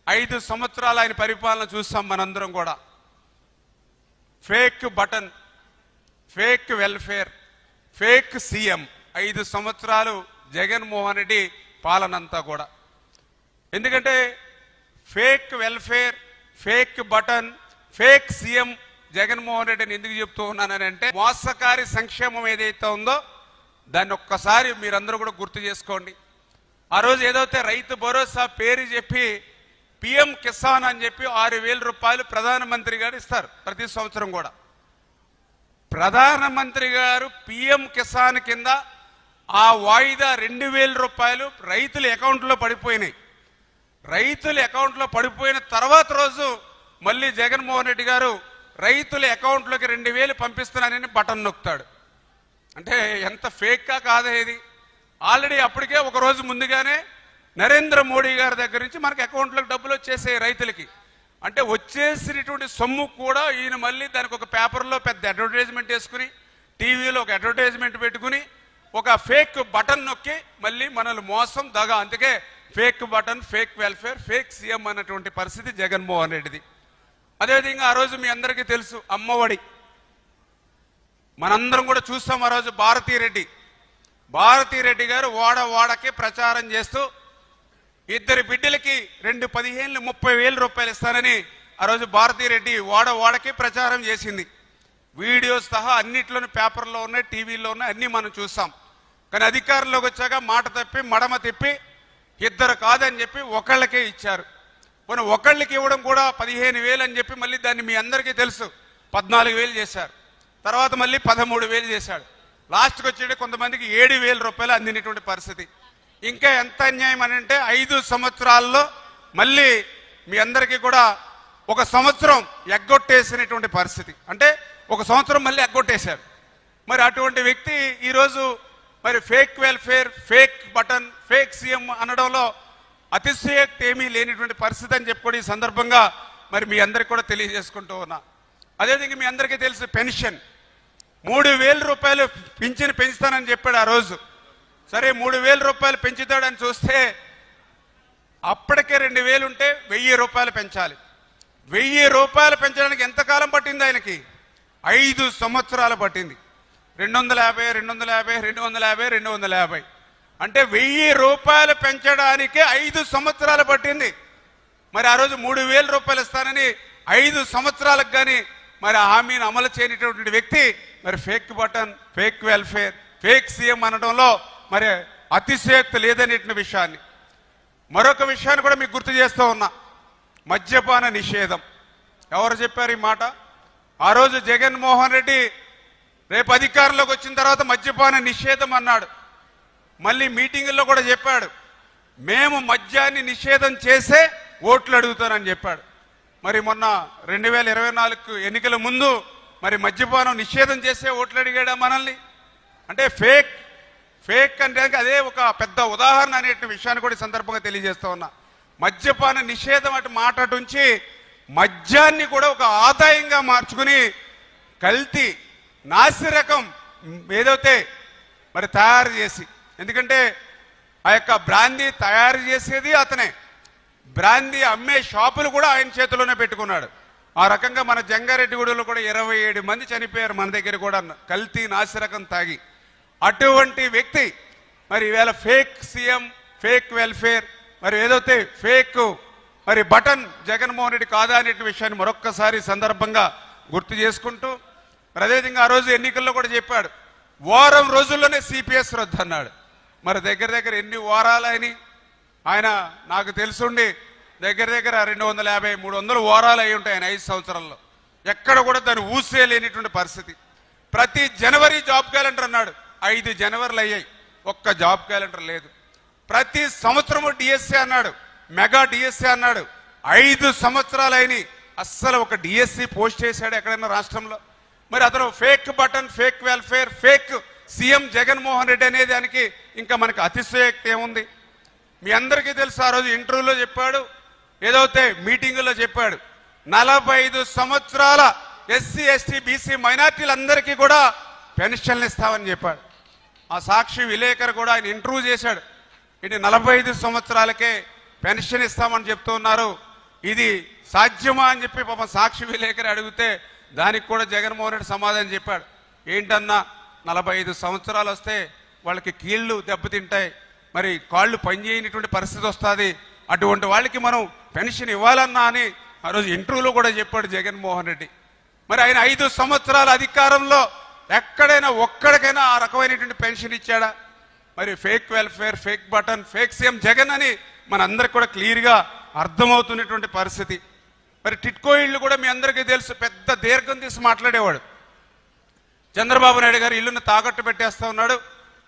5 సంవత్సరాలు ఆయన పరిపాలన చూస్తాం మనందరం కూడా. Fake button, fake welfare, fake CM. 5 సంవత్సరాలు జగన్మోహన్ రెడ్డి పాలనంతా కూడా. ఎందుకంటే fake welfare, fake button, fake CM Jaganmohan రెడ్డిని ఎందుకు చెప్తూ ఉన్నానంటే, మోసకారి సంక్షేమం ఏదైతే ఉందో దాన్ని ఒక్కసారి మీరందరూ కూడా గుర్తు చేసుకోండి. ఆ రోజు ఏదైతే రైతు భరోసా పేరు చెప్పి పిఎం కిసాన్ అని చెప్పి 6,000 రూపాయలు ప్రధానమంత్రి గారు ఇస్తారు ప్రతి సంవత్సరం కూడా. ప్రధానమంత్రి గారు పిఎం కిసాన్ కింద ఆ వాయిదా 2,000 రూపాయలు రైతుల అకౌంట్లో పడిపోయినాయి. రైతుల అకౌంట్లో పడిపోయిన తర్వాత రోజు మళ్ళీ జగన్మోహన్ రెడ్డి గారు రైతుల అకౌంట్లోకి 2,000 పంపిస్తున్నానని బటన్ నొక్కుతాడు. అంటే ఎంత ఫేక్గా కాదా ఇది? ఆల్రెడీ అప్పటికే ఒక రోజు ముందుగానే నరేంద్ర మోడీ గారి దగ్గర నుంచి మనకి అకౌంట్లోకి డబ్బులు వచ్చేసాయి రైతులకి. అంటే వచ్చేసినటువంటి సొమ్ము కూడా ఈయన మళ్ళీ దానికి ఒక పేపర్లో పెద్ద అడ్వర్టైజ్మెంట్ వేసుకుని, టీవీలో ఒక అడ్వర్టైజ్మెంట్ పెట్టుకుని, ఒక ఫేక్ బటన్ నొక్కి మళ్ళీ మనల్ని మోసం దగా. అందుకే fake button, fake welfare, fake CM అన్నటువంటి పరిస్థితి జగన్మోహన్ రెడ్డిది. అదేవిధంగా ఆ రోజు మీ అందరికీ తెలుసు అమ్మఒడి, మనందరం కూడా చూస్తాం. ఆ రోజు భారతీ రెడ్డి గారు వాడకి ప్రచారం చేస్తూ 2 బిడ్డలకి 2 15,000 30,000 రూపాయలు ఇస్తానని ఆ రోజు భారతీ రెడ్డి వాడకి ప్రచారం చేసింది. వీడియోస్ సహా అన్నిట్లోనూ పేపర్లో ఉన్నాయి, టీవీలో ఉన్నాయి, అన్నీ మనం చూస్తాం. కానీ అధికారంలోకి వచ్చాక మాట తప్పి మడమ తిప్పి 2 కాదని చెప్పి ఒకళ్ళకే ఇచ్చారు. పోనీ ఒకళ్ళకి ఇవ్వడం కూడా 15,000 అని చెప్పి మళ్ళీ దాన్ని మీ అందరికీ తెలుసు 14,000 చేశారు. తర్వాత మళ్ళీ 13,000 చేశాడు. లాస్ట్కి వచ్చేటి కొంతమందికి 7,000 రూపాయలు అందినటువంటి పరిస్థితి. ఇంకా ఎంత అన్యాయం అని అంటే 5 సంవత్సరాల్లో మళ్ళీ మీ అందరికీ కూడా 1 సంవత్సరం ఎగ్గొట్టేసినటువంటి పరిస్థితి. అంటే 1 సంవత్సరం మళ్ళీ ఎగ్గొట్టేశారు. మరి అటువంటి వ్యక్తి ఈరోజు మరి fake welfare, fake button, fake CM అనడంలో అతిశయోక్తి ఏమీ లేనిటువంటి పరిస్థితి అని చెప్పుకొని ఈ సందర్భంగా మరి మీ అందరికి కూడా తెలియజేసుకుంటూ ఉన్నా. అదేవిధంగా మీ అందరికీ తెలుసు పెన్షన్ 3,000 రూపాయలు పింఛను పెంచుతానని చెప్పాడు ఆ రోజు. సరే 3,000 రూపాయలు పెంచుతాడని చూస్తే అప్పటికే 2,000 ఉంటే 1,000 రూపాయలు పెంచాలి. 1,000 రూపాయలు పెంచడానికి ఎంతకాలం పట్టింది ఆయనకి? 5 సంవత్సరాలు పట్టింది. 250, 250, 250, 250 అంటే 1,000 రూపాయలు పెంచడానికి 5 సంవత్సరాలు పట్టింది. మరి ఆ రోజు 3,000 రూపాయలు ఇస్తానని 5 సంవత్సరాలకు కానీ మరి హామీని అమలు చేయనటువంటి వ్యక్తి మరి fake button, fake welfare, fake CM అనడంలో మరి అతిశయోక్తి లేదనే విషయాన్ని, మరొక విషయాన్ని కూడా మీకు గుర్తు చేస్తూ ఉన్నా. మద్యపాన నిషేధం. ఎవరు చెప్పారు ఈ మాట? ఆ రోజు జగన్మోహన్ రెడ్డి రేపు అధికారంలోకి వచ్చిన తర్వాత మద్యపాన నిషేధం అన్నాడు. మళ్ళీ మీటింగుల్లో కూడా చెప్పాడు, మేము మద్యాన్ని నిషేధం చేసే ఓట్లు అడుగుతానని చెప్పాడు. మరి మొన్న 2024 ఎన్నికల ముందు మరి మద్యపానం నిషేధం చేసే ఓట్లు అడిగాడా మనల్ని? అంటే ఫేక్ అంటే అదే ఒక పెద్ద ఉదాహరణ అనే విషయాన్ని కూడా ఈ సందర్భంగా తెలియజేస్తూ ఉన్నా. మద్యపాన నిషేధం అటు మాట నుంచి మద్యాన్ని కూడా ఒక ఆదాయంగా మార్చుకుని కల్తీ నాసిరకం ఏదైతే మరి తయారు చేసి, ఎందుకంటే ఆ యొక్క బ్రాందీ తయారు చేసేది అతనే, బ్రాందీ అమ్మే షాపులు కూడా ఆయన చేతిలోనే పెట్టుకున్నాడు. ఆ రకంగా మన జంగారెడ్డిగూడలో కూడా 27 మంది చనిపోయారు మన దగ్గర కూడా కల్తీ నాసిరకం తాగి. అటువంటి వ్యక్తి మరి ఈవేళ ఫేక్ సీఎం, ఫేక్ వెల్ఫేర్, మరి ఏదైతే ఫేక్ మరి బటన్ జగన్మోహన్ రెడ్డి కాదా అనే విషయాన్ని మరొక్కసారి సందర్భంగా గుర్తు చేసుకుంటూ, మరి అదేవిధంగా ఆ రోజు ఎన్నికల్లో కూడా చెప్పాడు, వారం రోజుల్లోనే సిపిఎస్ రద్దు అన్నాడు. మరి దగ్గర ఎన్ని వారాలు ఆయన నాకు తెలుసుండి దగ్గర 250, 300 వారాలు అయి ఉంటాయి ఆయన 5 సంవత్సరాల్లో. ఎక్కడ కూడా దాన్ని ఊసే లేనిటువంటి పరిస్థితి. ప్రతి జనవరి జాబ్ క్యాలెండర్ అన్నాడు, 5 జనవరిలు అయ్యాయి, ఒక్క జాబ్ క్యాలెండర్ లేదు. ప్రతి సంవత్సరము డిఎస్సీ అన్నాడు, మెగా డిఎస్సీ అన్నాడు, 5 సంవత్సరాలు అయినాయి, అస్సలు ఒక డిఎస్సీ పోస్ట్ చేశాడు ఎక్కడైనా రాష్ట్రంలో? మరి అతను fake button, fake welfare, fake CM Jaganmohan Reddy అనే దానికి ఇంకా మనకు అతిశయోక్తి ఏముంది? మీ అందరికీ తెలుసు, ఆ రోజు ఇంటర్వ్యూలో చెప్పాడు, ఏదైతే మీటింగులో చెప్పాడు, 45 సంవత్సరాల ఎస్సీ, ఎస్టీ, బీసీ మైనార్టీలందరికీ కూడా పెన్షన్లు ఇస్తామని చెప్పాడు. ఆ సాక్షి విలేకరు కూడా ఆయన ఇంటర్వ్యూ చేశాడు, ఇది 45 సంవత్సరాలకే పెన్షన్ ఇస్తామని చెప్తూ ఉన్నారు, ఇది సాధ్యమా అని చెప్పి పాపం సాక్షి విలేకరి అడిగితే దానికి కూడా జగన్మోహన్ రెడ్డి సమాధానం చెప్పాడు. ఏంటన్నా 45 సంవత్సరాలు వస్తే వాళ్ళకి కీళ్ళు దెబ్బతింటాయి, మరి కాళ్ళు పనిచేయనటువంటి పరిస్థితి వస్తుంది, అటువంటి వాళ్ళకి మనం పెన్షన్ ఇవ్వాలన్నా అని ఆ రోజు ఇంటర్వ్యూలో కూడా చెప్పాడు జగన్మోహన్ రెడ్డి. మరి ఆయన 5 సంవత్సరాల అధికారంలో ఎక్కడైనా ఒక్కడికైనా ఆ రకమైనటువంటి పెన్షన్ ఇచ్చాడా? మరి fake welfare, fake button, fake CM Jagan అని మనందరికి కూడా క్లియర్గా అర్థమవుతున్నటువంటి పరిస్థితి. మరి టిట్కో ఇళ్ళు కూడా మీ అందరికీ తెలుసు, పెద్ద దీర్ఘం తీసి మాట్లాడేవాడు. చంద్రబాబు నాయుడు గారు ఇల్లును తాకట్టు పెట్టేస్తా ఉన్నాడు,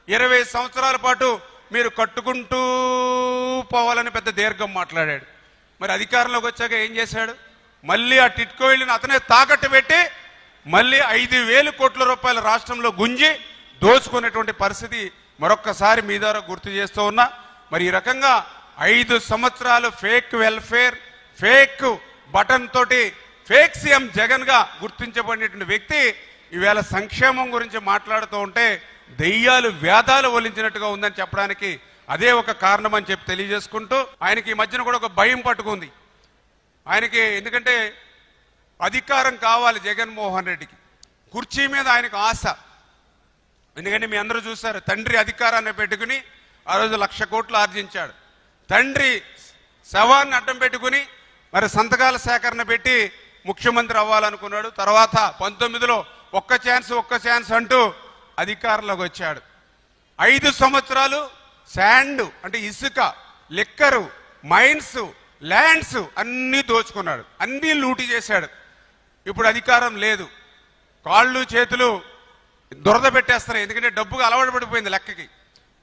20 సంవత్సరాల పాటు మీరు కట్టుకుంటూ పోవాలని పెద్ద దీర్ఘం మాట్లాడాడు. మరి అధికారంలోకి వచ్చాక ఏం చేశాడు? మళ్ళీ ఆ టిట్కో ఇళ్ళని అతనే తాకట్టు పెట్టి మళ్ళీ 5,000 కోట్ల రూపాయల రాష్ట్రంలో గుంజి దోచుకునేటువంటి పరిస్థితి మరొక్కసారి మీ ద్వారా గుర్తు చేస్తూ ఉన్నా. మరి ఈ రకంగా 5 సంవత్సరాలు ఫేక్ వెల్ఫేర్, ఫేక్ బటన్ తోటి ఫేక్ సీఎం జగన్ గా గుర్తించబడినటువంటి వ్యక్తి ఈవేళ సంక్షేమం గురించి మాట్లాడుతూ ఉంటే దెయ్యాలు వేదాలు ఒలించినట్టుగా ఉందని చెప్పడానికి అదే ఒక కారణం అని చెప్పి తెలియజేసుకుంటూ, ఆయనకి ఈ మధ్యన కూడా ఒక భయం పట్టుకుంది ఆయనకి. ఎందుకంటే అధికారం కావాలి జగన్మోహన్ రెడ్డికి, కుర్చీ మీద ఆయనకు ఆశ. ఎందుకంటే మీ అందరూ చూశారు, తండ్రి అధికారాన్ని పెట్టుకుని ఆ రోజు 1,00,000 కోట్లు ఆర్జించాడు. తండ్రి శవాన్ని అడ్డం పెట్టుకుని మరి సంతకాల సేకరణ పెట్టి ముఖ్యమంత్రి అవ్వాలనుకున్నాడు. తర్వాత 19లో ఒక్క ఛాన్స్ అంటూ అధికారంలోకి వచ్చాడు. 5 సంవత్సరాలు శాండ్ అంటే ఇసుక, లిక్కరు, మైన్స్, ల్యాండ్స్ అన్నీ దోచుకున్నాడు, అన్నీ లూటీ చేశాడు. ఇప్పుడు అధికారం లేదు, కాళ్ళు చేతులు దురద పెట్టేస్తారు. ఎందుకంటే డబ్బుకు అలవాటు పడిపోయింది లెక్కకి.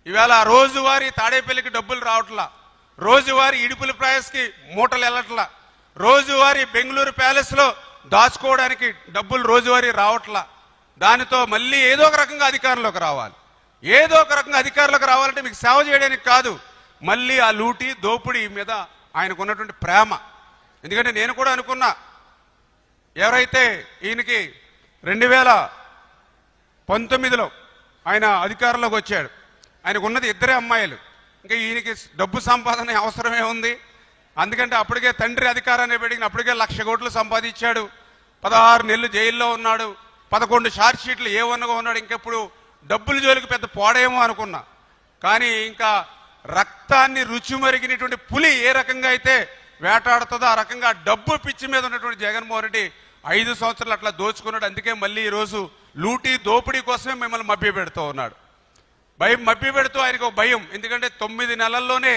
ఈవేళ రోజువారీ తాడేపల్లికి డబ్బులు రావట్లా, రోజువారీ ఇడుపుల ప్రైస్కి మూటలు వెళ్ళట్లా, రోజువారీ బెంగళూరు ప్యాలెస్లో దాచుకోవడానికి డబ్బులు రోజువారీ రావట్లా. దానితో మళ్ళీ ఏదో ఒక రకంగా అధికారంలోకి రావాలి. ఏదో ఒక రకంగా అధికారంలోకి రావాలంటే మీకు సేవ చేయడానికి కాదు, మళ్ళీ ఆ లూటీ దోపిడీ మీద ఆయనకు ఉన్నటువంటి ప్రేమ. ఎందుకంటే నేను కూడా అనుకున్నా, ఎవరైతే ఈయనకి 2019లో ఆయన అధికారంలోకి వచ్చాడు, ఆయనకు ఉన్నది 2 అమ్మాయిలు, ఇంకా ఈయనకి డబ్బు సంపాదన అవసరమే ఉంది. అందుకంటే అప్పటికే తండ్రి అధికారాన్ని పెడిగిన అప్పటికే 1,00,000 కోట్లు సంపాదించాడు, 16 నెలలు జైల్లో ఉన్నాడు, 11 షార్ట్ షీట్లు ఏవన్నగా ఉన్నాడు. ఇంకెప్పుడు డబ్బుల జోలికి పెద్ద పోడేమో అనుకున్నా. కానీ ఇంకా రక్తాన్ని రుచి మరిగినటువంటి పులి ఏ రకంగా అయితే వేటాడుతుందో ఆ రకంగా డబ్బు పిచ్చి మీద ఉన్నటువంటి జగన్మోహన్ రెడ్డి 5 సంవత్సరాలు అట్లా దోచుకున్నాడు. అందుకే మళ్ళీ ఈరోజు లూటీ దోపిడీ కోసమే మిమ్మల్ని మభ్య పెడుతూ ఉన్నాడు. మభ్య పెడుతూ ఆయనకు భయం. ఎందుకంటే 9 నెలల్లోనే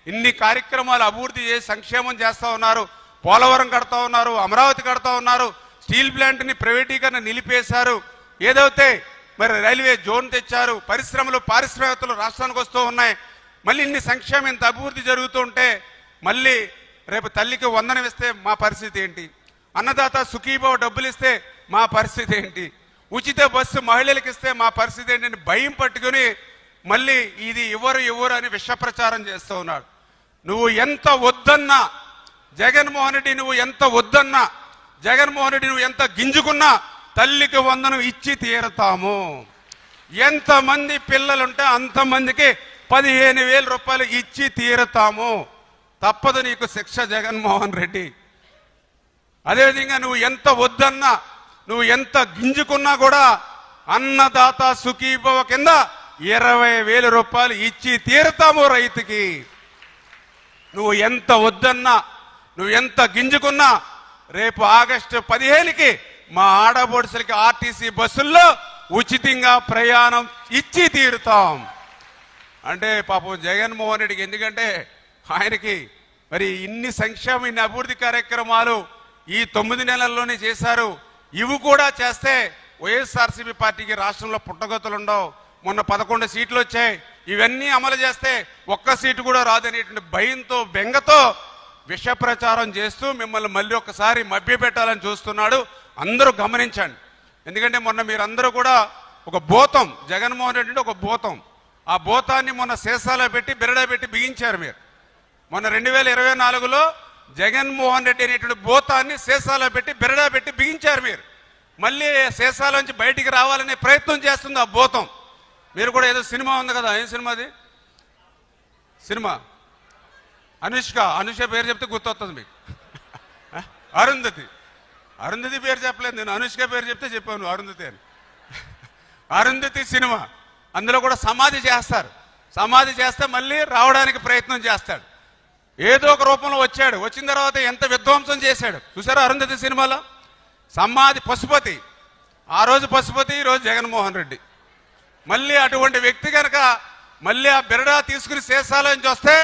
ఇన్ని కార్యక్రమాలు అభివృద్ధి చేసి సంక్షేమం చేస్తూ ఉన్నారు, పోలవరం కడతా ఉన్నారు, అమరావతి కడతా ఉన్నారు, స్టీల్ ప్లాంట్ని ప్రైవేటీకరణ నిలిపేశారు, ఏదైతే మరి రైల్వే జోన్ తెచ్చారు, పరిశ్రమలు పారిశ్రామికతలు రాష్ట్రానికి వస్తూ ఉన్నాయి. మళ్ళీ ఇన్ని సంక్షేమం ఇంత అభివృద్ధి జరుగుతూ ఉంటే మళ్ళీ రేపు తల్లికి వందనం ఇస్తే మా పరిస్థితి ఏంటి, అన్నదాత సుఖీభావ డబ్బులు ఇస్తే మా పరిస్థితి ఏంటి, ఉచిత బస్సు మహిళలకు ఇస్తే మా పరిస్థితి ఏంటని భయం పట్టుకుని మళ్ళీ ఇది ఇవ్వరు అని విష ప్రచారం చేస్తూ ఉన్నాడు. నువ్వు ఎంత వద్దన్నా జగన్మోహన్ రెడ్డి, నువ్వు ఎంత వద్దన్నా జగన్మోహన్ రెడ్డి, నువ్వు ఎంత గింజుకున్నా తల్లికి వందనం ఇచ్చి తీరతాము. ఎంతమంది పిల్లలుంటే అంతమందికి 15,000 రూపాయలు ఇచ్చి తీరతాము. తప్పదు నీకు శిక్ష జగన్మోహన్ రెడ్డి. అదేవిధంగా నువ్వు ఎంత వద్దన్నా, నువ్వు ఎంత గింజుకున్నా కూడా అన్నదాత సుఖీభవ కింద 20,000 రూపాయలు ఇచ్చి తీరతాము రైతుకి. నువ్వు ఎంత వద్దన్నా, నువ్వు ఎంత గింజుకున్నా రేపు ఆగస్టు 15కి మా ఆడబొడుసులకి ఆర్టీసీ బస్సుల్లో ఉచితంగా ప్రయాణం ఇచ్చి తీరుతాం. అంటే పాపం జగన్మోహన్ రెడ్డికి, ఎందుకంటే ఆయనకి మరి ఇన్ని సంక్షేమ, ఇన్ని అభివృద్ధి కార్యక్రమాలు ఈ 9 నెలల్లోనే చేశారు. ఇవి కూడా చేస్తే వైఎస్ఆర్సీపీ పార్టీకి రాష్ట్రంలో పుట్టగతులు ఉండవు. మొన్న 11 సీట్లు వచ్చాయి, ఇవన్నీ అమలు చేస్తే ఒక్క సీటు కూడా రాదనేటువంటి భయంతో, బెంగతో విష ప్రచారం చేస్తూ మిమ్మల్ని మళ్ళీ ఒకసారి మభ్యపెట్టాలని చూస్తున్నాడు. అందరూ గమనించండి. ఎందుకంటే మొన్న మీరందరూ కూడా ఒక భూతం, జగన్మోహన్ రెడ్డి ఒక భూతం, ఆ భూతాన్ని మొన్న సీసాలో పెట్టి బిరడా పెట్టి బిగించారు మీరు. మొన్న 2024లో జగన్మోహన్ రెడ్డి అనేటువంటి భూతాన్ని సీసాలో పెట్టి బిరడా పెట్టి బిగించారు మీరు. మళ్ళీ సీసాలోంచి బయటికి రావాలనే ప్రయత్నం చేస్తుంది ఆ భూతం. మీరు కూడా ఏదో సినిమా ఉంది కదా, ఏం సినిమా అది? సినిమా అనుష్క పేరు చెప్తే గుర్తొస్తుంది మీకు. అరుంధతి పేరు చెప్పలేదు నేను, అనుష్క పేరు చెప్తే చెప్పాను అరుంధతి అని. అరుంధతి సినిమా, అందులో కూడా సమాధి చేస్తారు. సమాధి చేస్తే మళ్ళీ రావడానికి ప్రయత్నం చేస్తాడు. ఏదో ఒక రూపంలో వచ్చాడు. వచ్చిన తర్వాత ఎంత విధ్వంసం చేశాడు చూసారా అరుంధతి సినిమాలో. సమాధి పశుపతి, ఆ రోజు పశుపతి, ఈరోజు జగన్మోహన్ రెడ్డి. మళ్ళీ అటువంటి వ్యక్తి కనుక మళ్ళీ ఆ బిరడా తీసుకుని శేషాలోంచి వస్తే,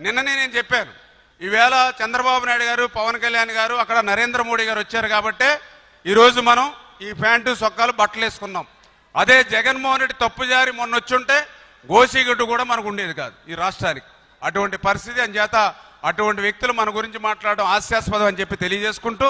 నిన్ననే నేను చెప్పాను, ఈవేళ చంద్రబాబు నాయుడు గారు, పవన్ కళ్యాణ్ గారు, అక్కడ నరేంద్ర మోడీ గారు వచ్చారు కాబట్టి ఈరోజు మనం ఈ ప్యాంటు సొక్కాలు బట్టలు వేసుకున్నాం. అదే జగన్మోహన్ రెడ్డి తప్పుజారి మొన్న వచ్చుంటే గోసిగడ్డు కూడా మనకు ఉండేది కాదు ఈ రాష్ట్రానికి. అటువంటి పరిస్థితి. అని చేత అటువంటి వ్యక్తులు మన గురించి మాట్లాడడం హాస్యాస్పదం అని చెప్పి తెలియజేసుకుంటూ